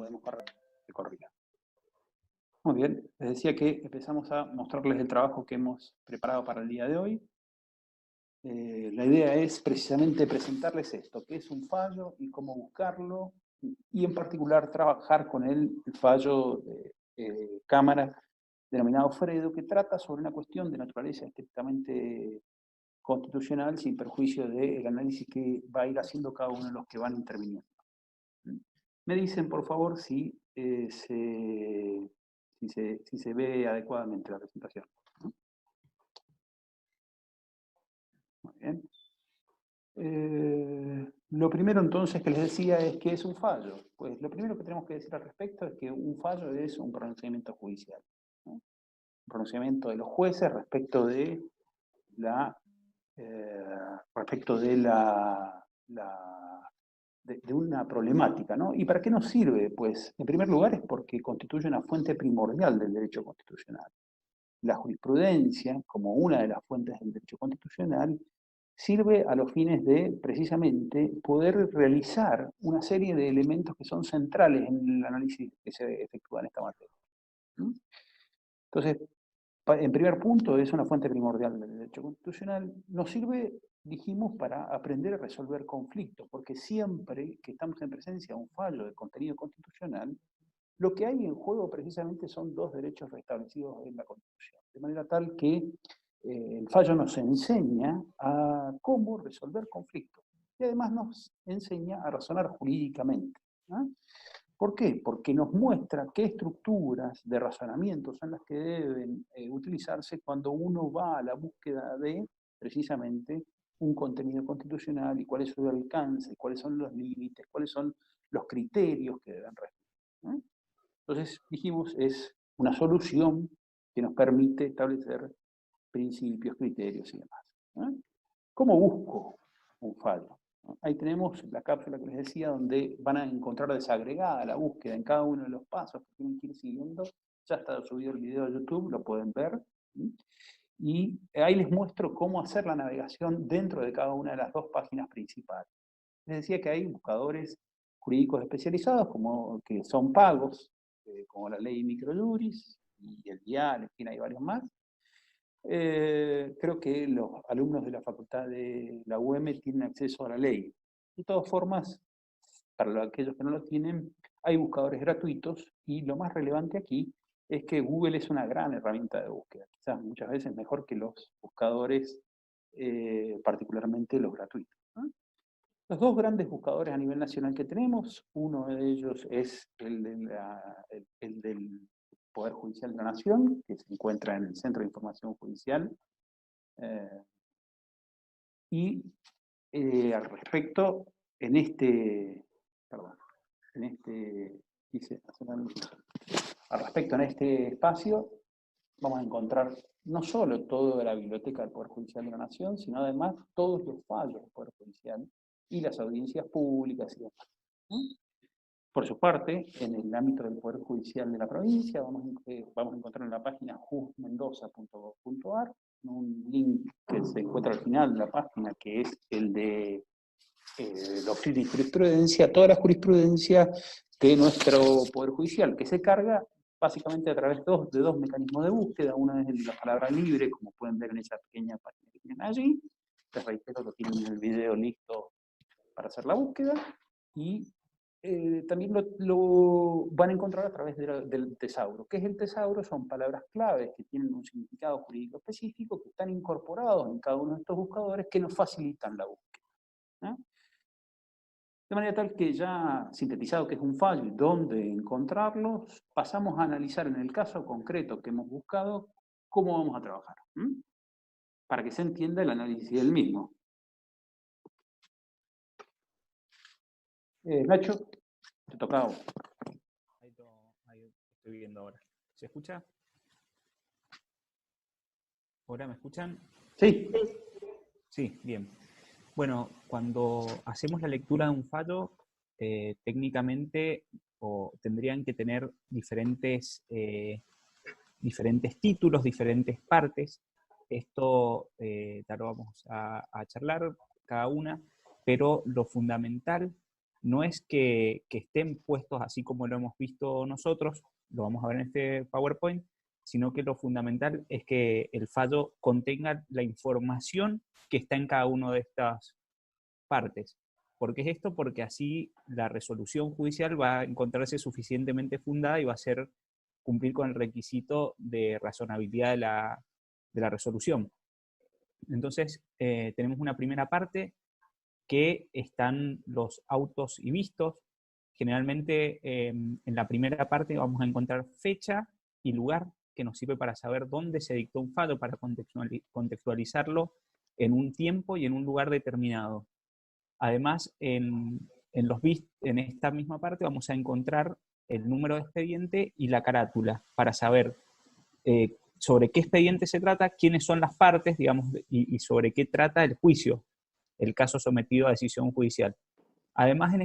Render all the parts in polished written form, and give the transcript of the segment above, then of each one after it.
demos para que corrija. Muy bien, les decía que empezamos a mostrarles el trabajo que hemos preparado para el día de hoy. La idea es precisamente presentarles esto, qué es un fallo y cómo buscarlo, y en particular trabajar con el fallo de cámara denominado Fredo, que trata sobre una cuestión de naturaleza estrictamente constitucional, sin perjuicio del análisis que va a ir haciendo cada uno de los que van interviniendo. Me dicen, por favor, si se ve adecuadamente la presentación. Muy bien. Lo primero entonces que les decía es ¿qué es un fallo? Pues lo primero que tenemos que decir al respecto es que un fallo es un pronunciamiento judicial, ¿no? Un pronunciamiento de los jueces respecto de de una problemática, ¿no? ¿Y para qué nos sirve? Pues en primer lugar es porque constituye una fuente primordial del derecho constitucional. La jurisprudencia, como una de las fuentes del derecho constitucional, sirve a los fines de, precisamente, poder realizar una serie de elementos que son centrales en el análisis que se efectúa en esta materia. Entonces, en primer punto, es una fuente primordial del derecho constitucional. Nos sirve, dijimos, para aprender a resolver conflictos, porque siempre que estamos en presencia de un fallo de contenido constitucional, lo que hay en juego precisamente son dos derechos restablecidos en la Constitución. De manera tal que el fallo nos enseña a cómo resolver conflictos. Y además nos enseña a razonar jurídicamente, ¿no? ¿Por qué? Porque nos muestra qué estructuras de razonamiento son las que deben utilizarse cuando uno va a la búsqueda de, precisamente, un contenido constitucional y cuál es su alcance, cuáles son los límites, cuáles son los criterios que deben respetar, ¿no? Entonces, dijimos, es una solución que nos permite establecer principios, criterios y demás, ¿no? ¿Cómo busco un fallo? Ahí tenemos la cápsula que les decía, donde van a encontrar desagregada la búsqueda en cada uno de los pasos que tienen que ir siguiendo. Ya está subido el video a YouTube, lo pueden ver. Y ahí les muestro cómo hacer la navegación dentro de cada una de las dos páginas principales. Les decía que hay buscadores jurídicos especializados, como que son pagos, como la ley Microjuris y el DIAL, en fin, hay varios más. Creo que los alumnos de la facultad de la UM tienen acceso a la ley. De todas formas, para aquellos que no lo tienen, hay buscadores gratuitos y lo más relevante aquí es que Google es una gran herramienta de búsqueda, quizás muchas veces mejor que los buscadores, particularmente los gratuitos, ¿no? Los dos grandes buscadores a nivel nacional que tenemos, uno de ellos es el del Poder Judicial de la Nación, que se encuentra en el Centro de Información Judicial. Al respecto, al respecto en este espacio, vamos a encontrar no solo toda la biblioteca del Poder Judicial de la Nación, sino además todos los fallos del Poder Judicial y las audiencias públicas y demás. Por su parte, en el ámbito del Poder Judicial de la provincia, vamos a encontrar en la página juzmendoza.gov.ar un link que se encuentra al final de la página, que es el de doctrina y jurisprudencia, toda la jurisprudencia de nuestro Poder Judicial, que se carga básicamente a través de dos mecanismos de búsqueda. Uno es el de la palabra libre, como pueden ver en esa pequeña página que tienen allí. Les reitero, lo tienen en el video listo para hacer la búsqueda. Y también lo van a encontrar a través del tesauro. ¿Qué es el tesauro? Son palabras claves que tienen un significado jurídico específico, que están incorporados en cada uno de estos buscadores, que nos facilitan la búsqueda, ¿no? De manera tal que ya sintetizado que es un fallo y dónde encontrarlos, pasamos a analizar en el caso concreto que hemos buscado cómo vamos a trabajar, para que se entienda el análisis del mismo. Nacho, te toca a vos. Ahí estoy viendo ahora. ¿Se escucha? ¿Ahora me escuchan? Sí. Sí, bien. Bueno, cuando hacemos la lectura de un fallo, técnicamente tendrían que tener diferentes títulos, diferentes partes. Esto ya lo vamos a charlar cada una, pero lo fundamental no es que estén puestos así como lo hemos visto nosotros, lo vamos a ver en este PowerPoint, sino que lo fundamental es que el fallo contenga la información que está en cada una de estas partes. ¿Por qué es esto? Porque así la resolución judicial va a encontrarse suficientemente fundada y va a cumplir con el requisito de razonabilidad de la resolución. Entonces, tenemos una primera parte que están los autos y vistos. Generalmente, en la primera parte vamos a encontrar fecha y lugar, que nos sirve para saber dónde se dictó un fallo, para contextualizarlo en un tiempo y en un lugar determinado. Además, en esta misma parte vamos a encontrar el número de expediente y la carátula, para saber sobre qué expediente se trata, quiénes son las partes, digamos, y sobre qué trata el juicio, el caso sometido a decisión judicial. Además, en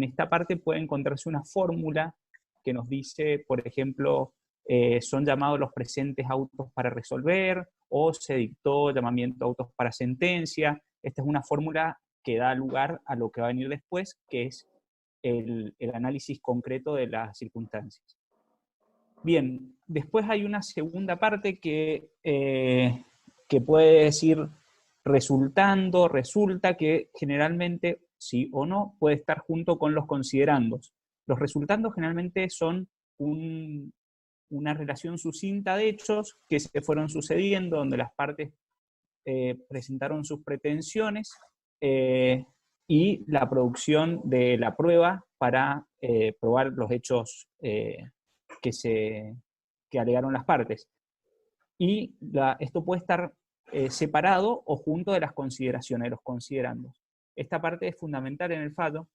esta parte puede encontrarse una fórmula que nos dice, por ejemplo, son llamados los presentes autos para resolver, o se dictó llamamiento a autos para sentencia. Esta es una fórmula que da lugar a lo que va a venir después, que es el análisis concreto de las circunstancias. Bien, después hay una segunda parte que puede decir resultando, resulta, que generalmente, sí o no, puede estar junto con los considerandos. Los resultandos generalmente son una relación sucinta de hechos que se fueron sucediendo, donde las partes presentaron sus pretensiones y la producción de la prueba para probar los hechos que alegaron las partes. Y esto puede estar separado o junto de las consideraciones, de los considerandos. Esta parte es fundamental en el fallo,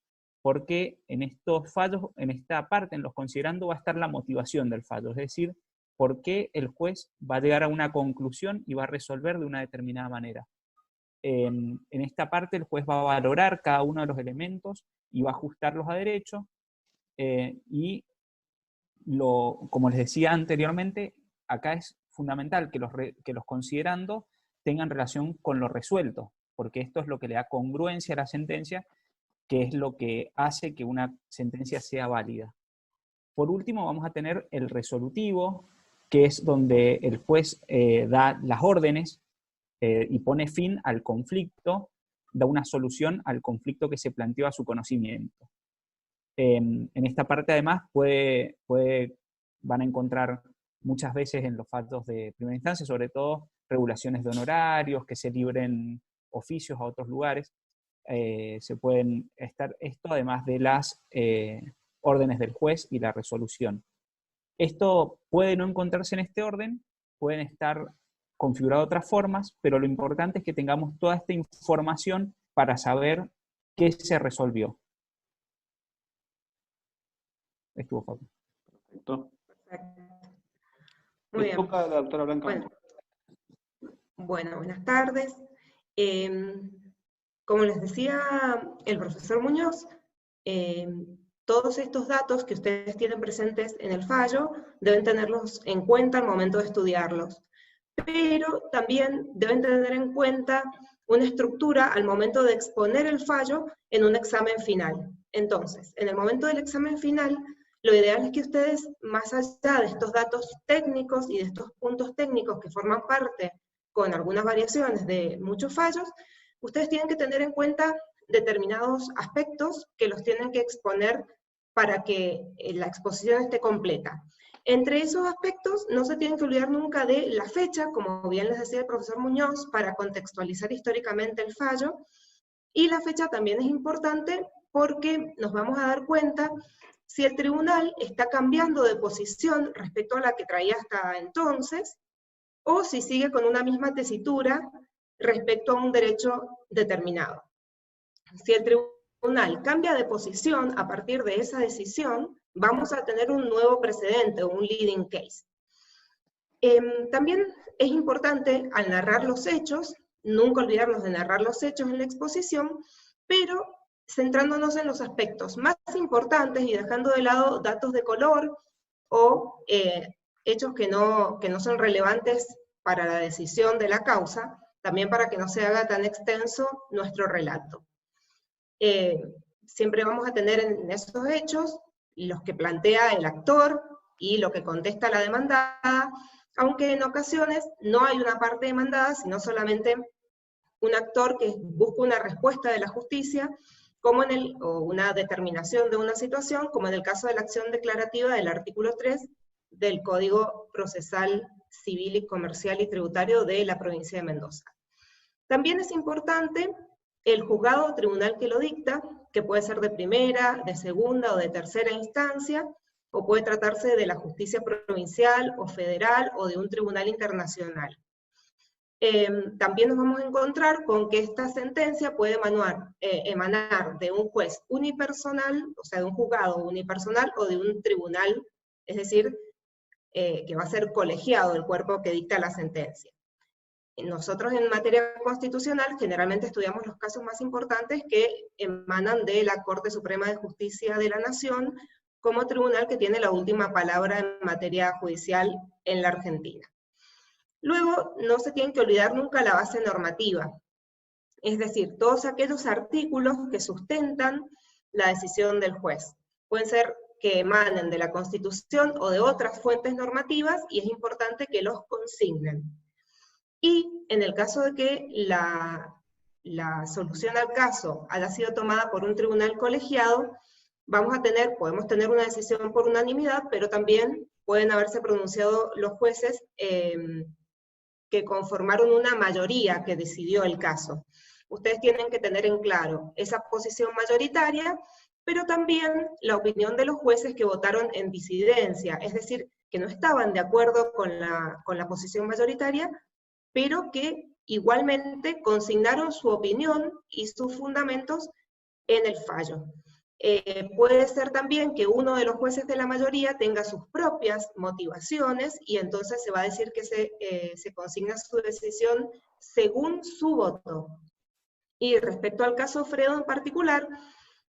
porque en estos fallos, en esta parte, en los considerandos, va a estar la motivación del fallo, es decir, por qué el juez va a llegar a una conclusión y va a resolver de una determinada manera. En esta parte el juez va a valorar cada uno de los elementos y va a ajustarlos a derecho, y como les decía anteriormente, acá es fundamental que los considerandos tengan relación con lo resuelto, porque esto es lo que le da congruencia a la sentencia, que es lo que hace que una sentencia sea válida. Por último, vamos a tener el resolutivo, que es donde el juez da las órdenes y pone fin al conflicto, da una solución al conflicto que se planteó a su conocimiento. En esta parte, además, van a encontrar muchas veces en los fallos de primera instancia, sobre todo, regulaciones de honorarios, que se libren oficios a otros lugares. Se pueden estar esto, además de las órdenes del juez y la resolución. Esto puede no encontrarse en este orden, pueden estar configurados de otras formas, pero lo importante es que tengamos toda esta información para saber qué se resolvió. Estuvo fácil. Perfecto. Muy bien. Toca a la doctora Blanca. Bueno, buenas tardes. Como les decía el profesor Muñoz, todos estos datos que ustedes tienen presentes en el fallo deben tenerlos en cuenta al momento de estudiarlos. Pero también deben tener en cuenta una estructura al momento de exponer el fallo en un examen final. Entonces, en el momento del examen final, lo ideal es que ustedes, más allá de estos datos técnicos y de estos puntos técnicos que forman parte, con algunas variaciones, de muchos fallos, ustedes tienen que tener en cuenta determinados aspectos que los tienen que exponer para que la exposición esté completa. Entre esos aspectos, no se tienen que olvidar nunca de la fecha, como bien les decía el profesor Muñoz, para contextualizar históricamente el fallo, y la fecha también es importante porque nos vamos a dar cuenta si el tribunal está cambiando de posición respecto a la que traía hasta entonces, o si sigue con una misma tesitura respecto a un derecho determinado. Si el tribunal cambia de posición a partir de esa decisión, vamos a tener un nuevo precedente, un leading case. También es importante, al narrar los hechos, nunca olvidarnos de narrar los hechos en la exposición, pero centrándonos en los aspectos más importantes y dejando de lado datos de color o hechos que no son relevantes para la decisión de la causa, también para que no se haga tan extenso nuestro relato. siempre vamos a tener en esos hechos los que plantea el actor y lo que contesta la demandada, aunque en ocasiones no hay una parte demandada, sino solamente un actor que busca una respuesta de la justicia, o una determinación de una situación, como en el caso de la acción declarativa del artículo 3 del Código Procesal Civil y Comercial y Tributario de la provincia de Mendoza. También es importante el juzgado o tribunal que lo dicta, que puede ser de primera, de segunda o de tercera instancia, o puede tratarse de la justicia provincial o federal o de un tribunal internacional. También nos vamos a encontrar con que esta sentencia puede emanar de un juez unipersonal, o sea, de un juzgado unipersonal o de un tribunal, es decir, que va a ser colegiado el cuerpo que dicta la sentencia. Nosotros en materia constitucional generalmente estudiamos los casos más importantes que emanan de la Corte Suprema de Justicia de la Nación como tribunal que tiene la última palabra en materia judicial en la Argentina. Luego, no se tienen que olvidar nunca la base normativa, es decir, todos aquellos artículos que sustentan la decisión del juez. Pueden ser que emanen de la Constitución o de otras fuentes normativas, y es importante que los consignen. Y en el caso de que la solución al caso haya sido tomada por un tribunal colegiado, podemos tener una decisión por unanimidad, pero también pueden haberse pronunciado los jueces que conformaron una mayoría que decidió el caso. Ustedes tienen que tener en claro esa posición mayoritaria, pero también la opinión de los jueces que votaron en disidencia, es decir, que no estaban de acuerdo con la posición mayoritaria, pero que igualmente consignaron su opinión y sus fundamentos en el fallo. Puede ser también que uno de los jueces de la mayoría tenga sus propias motivaciones, y entonces se va a decir que se consigna su decisión según su voto. Y respecto al caso Fredo en particular,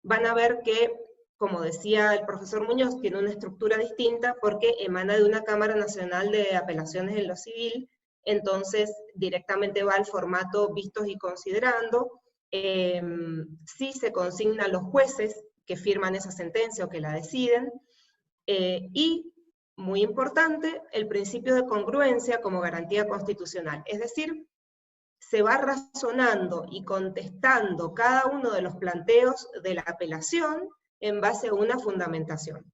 van a ver que, como decía el profesor Muñoz, tiene una estructura distinta porque emana de una Cámara Nacional de Apelaciones en lo Civil, entonces directamente va al formato vistos y considerando. Sí se consignan los jueces que firman esa sentencia o que la deciden, y, muy importante, el principio de congruencia como garantía constitucional, es decir, se va razonando y contestando cada uno de los planteos de la apelación en base a una fundamentación.